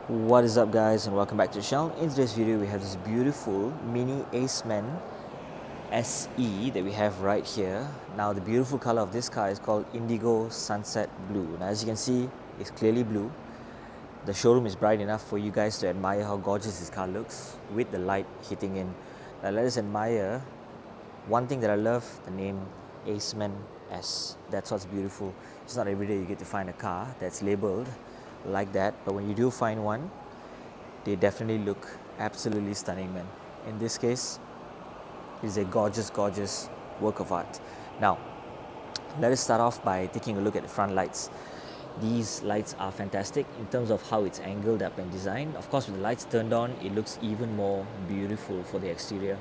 What is up, guys, and welcome back to the channel. In today's video we have this beautiful mini ACEMAN SE that we have right here. Now the beautiful color of this car is called Indigo Sunset Blue. Now as you can see, it's clearly blue. The showroom is bright enough for you guys to admire how gorgeous this car looks with the light hitting in. Now let us admire one thing that I love, the name ACEMAN S. That's what's beautiful. It's not every day you get to find a car that's labeled like that, but when you do find one, they definitely look absolutely stunning, man. In this case, it's a gorgeous work of art. Now let us start off by taking a look at the front lights. These lights are fantastic in terms of how it's angled up and designed. Of course, with the lights turned on, it looks even more beautiful for the exterior.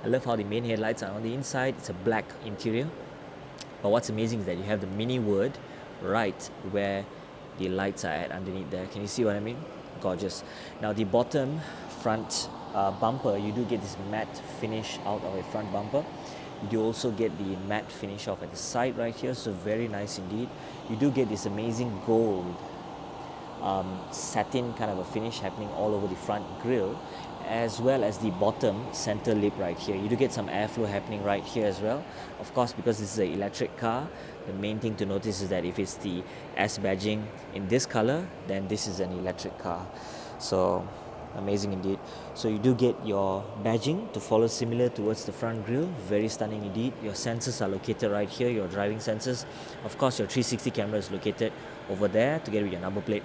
I love how the main headlights are on the inside. It's a black interior, but what's amazing is that you have the mini word right where the lights are at underneath there. Can you see what I mean? Gorgeous. Now the bottom front bumper, you do get this matte finish out of a front bumper. You do also get the matte finish off at the side right here, so very nice indeed. You do get this amazing gold satin kind of a finish happening all over the front grille, as well as the bottom center lip right here. You do get some airflow happening right here as well. Of course, because this is an electric car, the main thing to notice is that if it's the S badging in this color, then this is an electric car. So amazing indeed. So you do get your badging to follow similar towards the front grille. Very stunning indeed. Your sensors are located right here, your driving sensors. Of course, your 360 camera is located over there together with your number plate.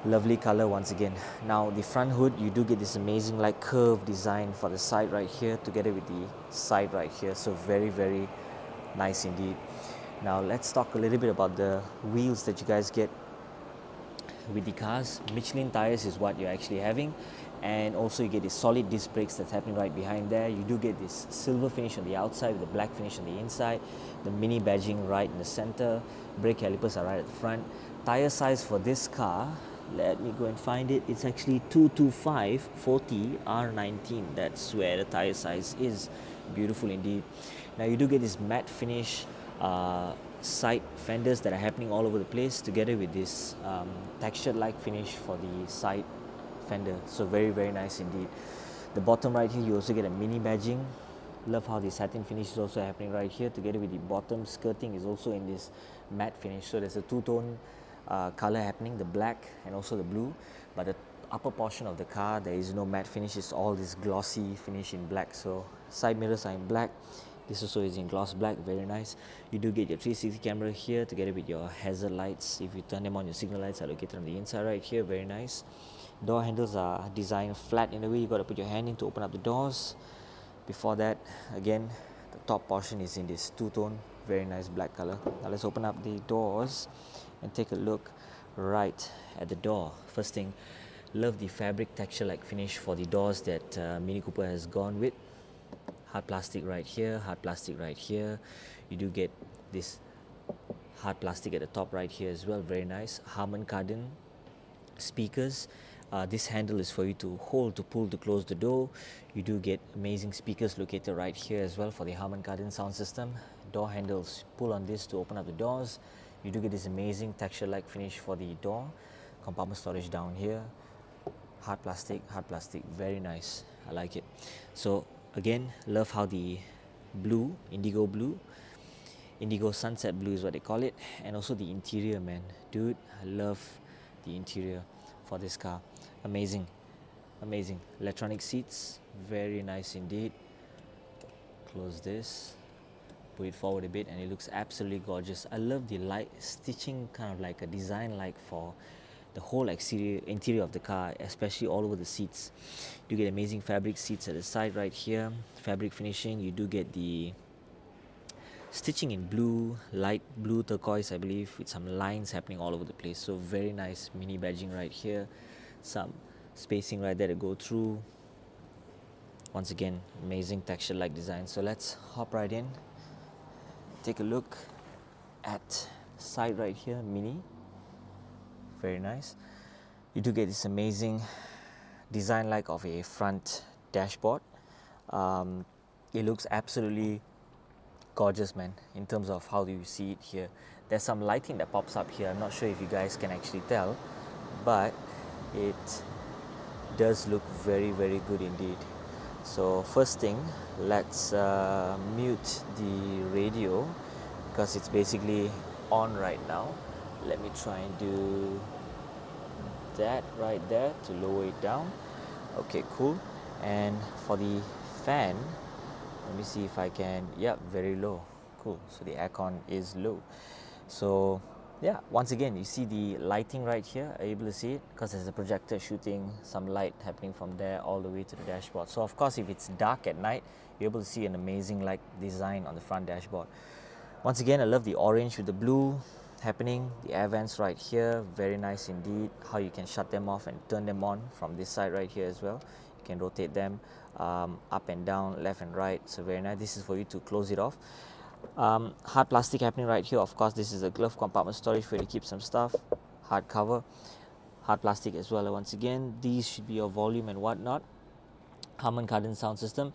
Lovely color once again. Now the front hood, you do get this amazing like curved design for the side right here together with the side right here. So very nice indeed. Now let's talk a little bit about the wheels that you guys get with the cars. Michelin tires is what you're actually having, and also you get the solid disc brakes that's happening right behind there. You do get this silver finish on the outside with the black finish on the inside, the mini badging right in the center. Brake calipers are right at the front. Tire size for this car, let me go and find it. It's actually 225/40 R19. That's where the tire size is. Beautiful indeed. Now you do get this matte finish side fenders that are happening all over the place together with this textured like finish for the side fender. So very nice indeed. The bottom right here, you also get a mini badging. Love how the satin finish is also happening right here together with the bottom skirting is also in this matte finish. So there's a two-tone color happening, the black and also the blue, but the upper portion of the car there is no matte finish. It's all this glossy finish in black. So side mirrors are in black. This also is in gloss black. Very nice. You do get your 360 camera here together with your hazard lights. If you turn them on, your signal lights are located on the inside right here. Very nice. Door handles are designed flat in a way. You got to put your hand in to open up the doors. Before that, again, the top portion is in this two-tone very nice black color. Now let's open up the doors and take a look right at the door. First thing, love the fabric texture like finish for the doors that Mini Cooper has gone with. Hard plastic right here, hard plastic right here. You do get this hard plastic at the top right here as well. Very nice. Harman Kardon speakers. This handle is for you to hold, to pull, to close the door. You do get amazing speakers located right here as well for the Harman Kardon sound system. Door handles, pull on this to open up the doors. You do get this amazing texture-like finish for the door. Compartment storage down here. Hard plastic, very nice. I like it. So again, love how the blue, indigo sunset blue is what they call it, and also the interior, man. Dude, I love the interior for this car. Amazing. Electronic seats, very nice indeed. Close this, put it forward a bit, and it looks absolutely gorgeous. I love the light stitching, kind of like a design like for the whole interior of the car, especially all over the seats. You get amazing fabric seats at the side right here, fabric finishing. You do get the stitching in blue, light blue turquoise, I believe, with some lines happening all over the place. So very nice mini badging right here, some spacing right there to go through. Once again, amazing texture like design. So let's hop right in, take a look at side right here, mini. Very nice. You do get this amazing design like of a front dashboard. It looks absolutely gorgeous, man, in terms of how do you see it here. There's some lighting that pops up here. I'm not sure if you guys can actually tell, but it does look very, very good indeed. So first thing, let's mute the radio because it's basically on right now. Let me try and do that right there to lower it down. Okay, cool. And for the fan, let me see if I can, yeah, very low. Cool. So the aircon is low. So yeah, once again, you see the lighting right here. Are you able to see it? Because there's a projector shooting some light happening from there all the way to the dashboard. So of course, if it's dark at night, you're able to see an amazing light design on the front dashboard. Once again, I love the orange with the blue happening. The air vents right here, very nice indeed. How you can shut them off and turn them on from this side right here as well. You can rotate them up and down, left and right. So very nice. This is for you to close it off. Hard plastic happening right here. Of course, this is a glove compartment storage for you to keep some stuff. Hard cover, hard plastic as well. Once again, these should be your volume and whatnot. Harman Kardon sound system.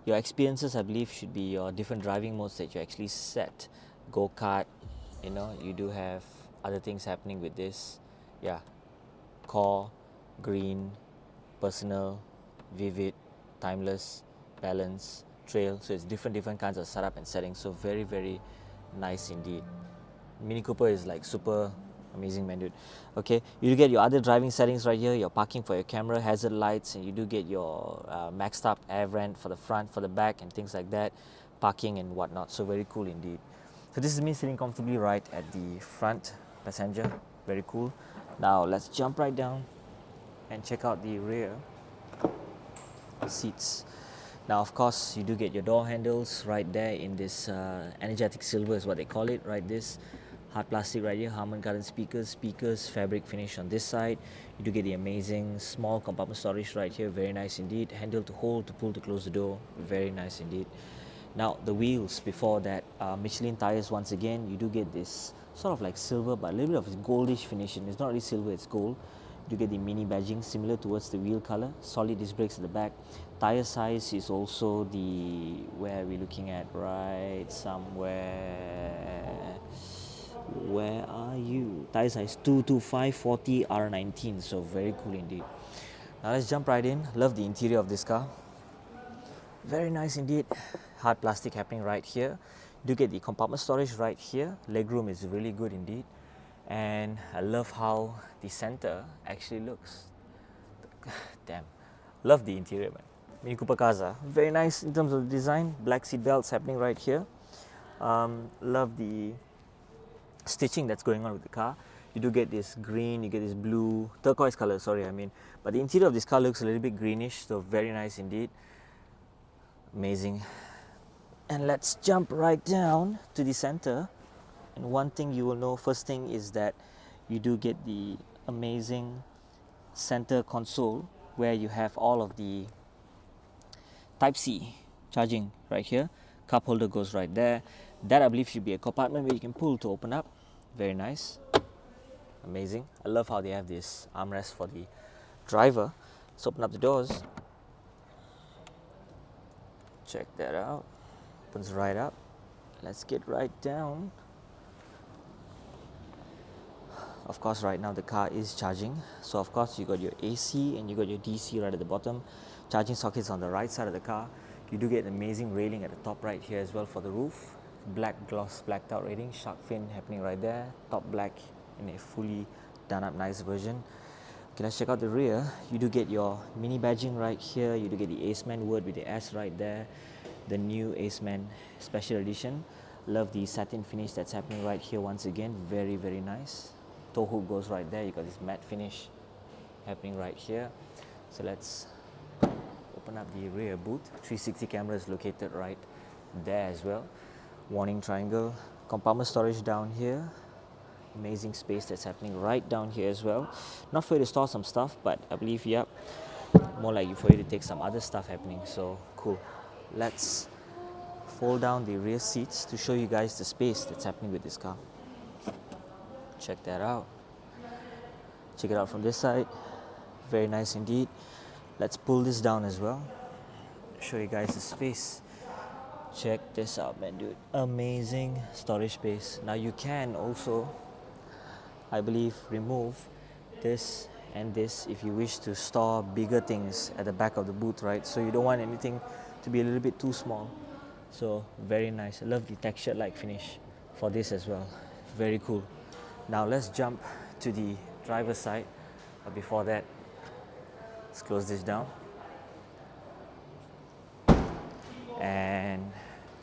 Your experiences, I believe, should be your different driving modes that you actually set. Go-kart, you know, you do have other things happening with this. Yeah, core, green, personal, vivid, timeless, balance, trail. So it's different kinds of setup and settings. So very, very nice indeed. Mini Cooper is like super amazing, man, dude. Okay, you do get your other driving settings right here. Your parking for your camera, hazard lights, and you do get your maxed up air vent for the front, for the back, and things like that. Parking and whatnot. So very cool indeed. So this is me sitting comfortably right at the front passenger. Very cool. Now let's jump right down and check out the rear seats. Now of course you do get your door handles right there in this energetic silver is what they call it, right? This hard plastic right here, Harman Kardon speakers, fabric finish on this side. You do get the amazing small compartment storage right here, very nice indeed. Handle to hold, to pull, to close the door, very nice indeed. Now the wheels before that, Michelin tires once again. You do get this sort of like silver but a little bit of a goldish finish. It's not really silver, it's gold. You get the mini badging similar towards the wheel color. Solid disc brakes at the back. Tire size is also the, where are we looking at? Right somewhere. Where are you? Tire size 225/40 R19. So very cool indeed. Now let's jump right in. Love the interior of this car. Very nice indeed. Hard plastic happening right here. You get the compartment storage right here. Legroom is really good indeed. And I love how the center actually looks. Damn, love the interior, man. Mini Cooper cars are very nice in terms of the design. Black seat belts happening right here. Love the stitching that's going on with the car. You do get this green, you get this blue, turquoise color, sorry, I mean. But the interior of this car looks a little bit greenish, so very nice indeed. Amazing. And let's jump right down to the center. And one thing you will know, first thing is that you do get the amazing center console where you have all of the Type-C charging right here. Cup holder goes right there. That I believe should be a compartment where you can pull to open up. Very nice. Amazing. I love how they have this armrest for the driver. Let's open up the doors. Check that out. Opens right up. Let's get right down. Of course, right now the car is charging. So of course you got your AC and you got your DC right at the bottom. Charging sockets on the right side of the car. You do get an amazing railing at the top right here as well for the roof. Black gloss, blacked out railing, shark fin happening right there. Top black in a fully done up nice version. Okay, let's check out the rear. You do get your mini badging right here. You do get the ACEMAN word with the S right there. The new ACEMAN special edition. Love the satin finish that's happening right here once again. Very, very nice. Toe hook goes right there. You got this matte finish happening right here. So let's open up the rear boot. 360 camera is located right there as well. Warning triangle. Compartment storage down here. Amazing space that's happening right down here as well. Not for you to store some stuff, but I believe, yep, more like for you to take some other stuff happening. So cool. Let's fold down the rear seats to show you guys the space that's happening with this car. Check that out. Check it out from this side. Very nice indeed. Let's pull this down as well. Show you guys the space. Check this out, man, dude. Amazing storage space. Now you can also, I believe, remove this and this if you wish to store bigger things at the back of the booth, right? So you don't want anything to be a little bit too small. So very nice. I love the textured like finish for this as well. Very cool. Now let's jump to the driver's side. But before that, let's close this down and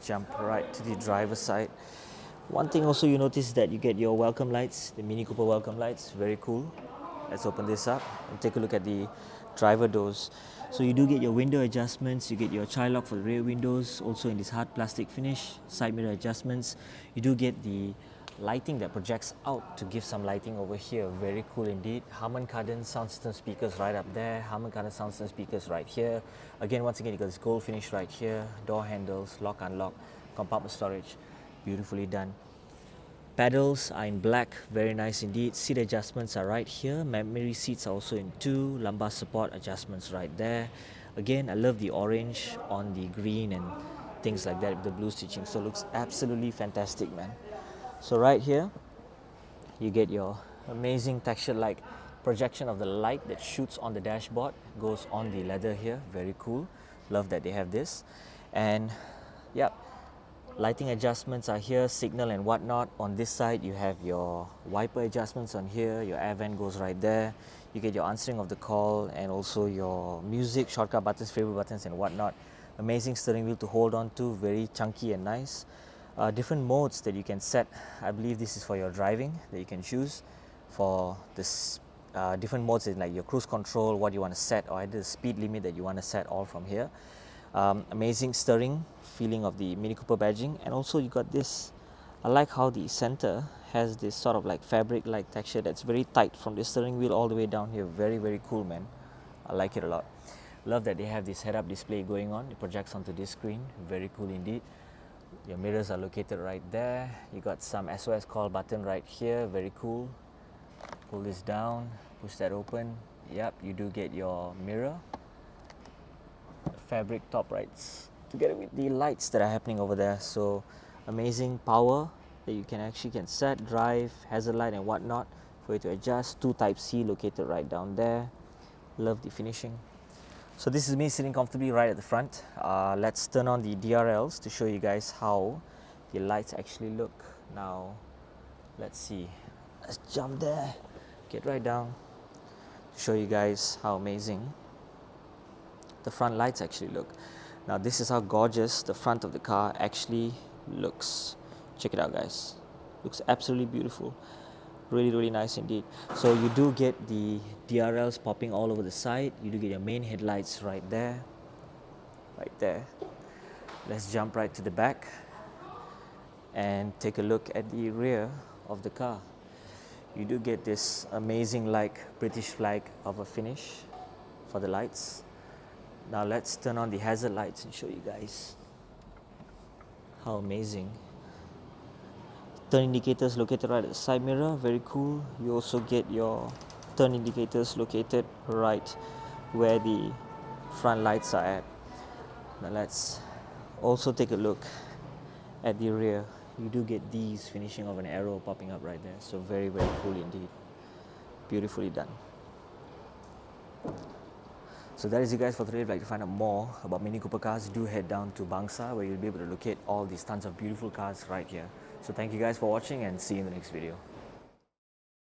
jump right to the driver's side. One thing also you notice that you get your welcome lights, the Mini Cooper welcome lights, very cool. Let's open this up and take a look at the driver doors. So you do get your window adjustments, you get your child lock for the rear windows, also in this hard plastic finish, side mirror adjustments. You do get the lighting that projects out to give some lighting over here, very cool indeed. Harman Kardon sound system speakers right up there, Harman Kardon sound system speakers right here. Again, once again, you got this gold finish right here, door handles, lock, unlock, compartment storage, beautifully done. Pedals are in black, very nice indeed. Seat adjustments are right here. Memory seats are also in 2. Lumbar support adjustments right there. Again, I love the orange on the green and things like that with the blue stitching. So it looks absolutely fantastic, man. So right here, you get your amazing texture-like projection of the light that shoots on the dashboard, goes on the leather here. Very cool. Love that they have this. And yep. Lighting adjustments are here, signal and whatnot. On this side, you have your wiper adjustments on here. Your air vent goes right there. You get your answering of the call and also your music, shortcut buttons, favorite buttons and whatnot. Amazing steering wheel to hold on to, very chunky and nice. Different modes that you can set. I believe this is for your driving that you can choose for this different modes in like your cruise control, what you want to set, or either the speed limit that you want to set, all from here. Amazing steering, feeling of the Mini Cooper badging, and also you got this. I like how the center has this sort of like fabric-like texture that's very tight from the steering wheel all the way down here. Very, very cool, man. I like it a lot. Love that they have this head-up display going on. It projects onto this screen. Very cool indeed. Your mirrors are located right there. You got some SOS call button right here. Very cool. Pull this down, push that open. Yep, you do get your mirror. Fabric top rights together with the lights that are happening over there. So amazing power that you can set, drive, hazard light and whatnot for you to adjust. 2 Type-C located right down there. Love the finishing. So this is me sitting comfortably right at the front. Let's turn on the DRLs to show you guys how the lights actually look. Now let's see, let's jump there, get right down to show you guys how amazing the front lights actually look. Now this is how gorgeous the front of the car actually looks. Check it out, guys. Looks absolutely beautiful. Really, really nice indeed. So you do get the DRLs popping all over the side. You do get your main headlights right there. Right there. Let's jump right to the back and take a look at the rear of the car. You do get this amazing like British flag of a finish for the lights. Now let's turn on the hazard lights and show you guys how amazing. Turn indicators located right at the side mirror, very cool. You also get your turn indicators located right where the front lights are at. Now let's also take a look at the rear. You do get these finishing of an arrow popping up right there. So very, very cool indeed. Beautifully done. So that is it, guys, for today. If you'd like to find out more about Mini Cooper cars, do head down to Bangsar, where you'll be able to locate all these tons of beautiful cars right here. So thank you guys for watching and see you in the next video.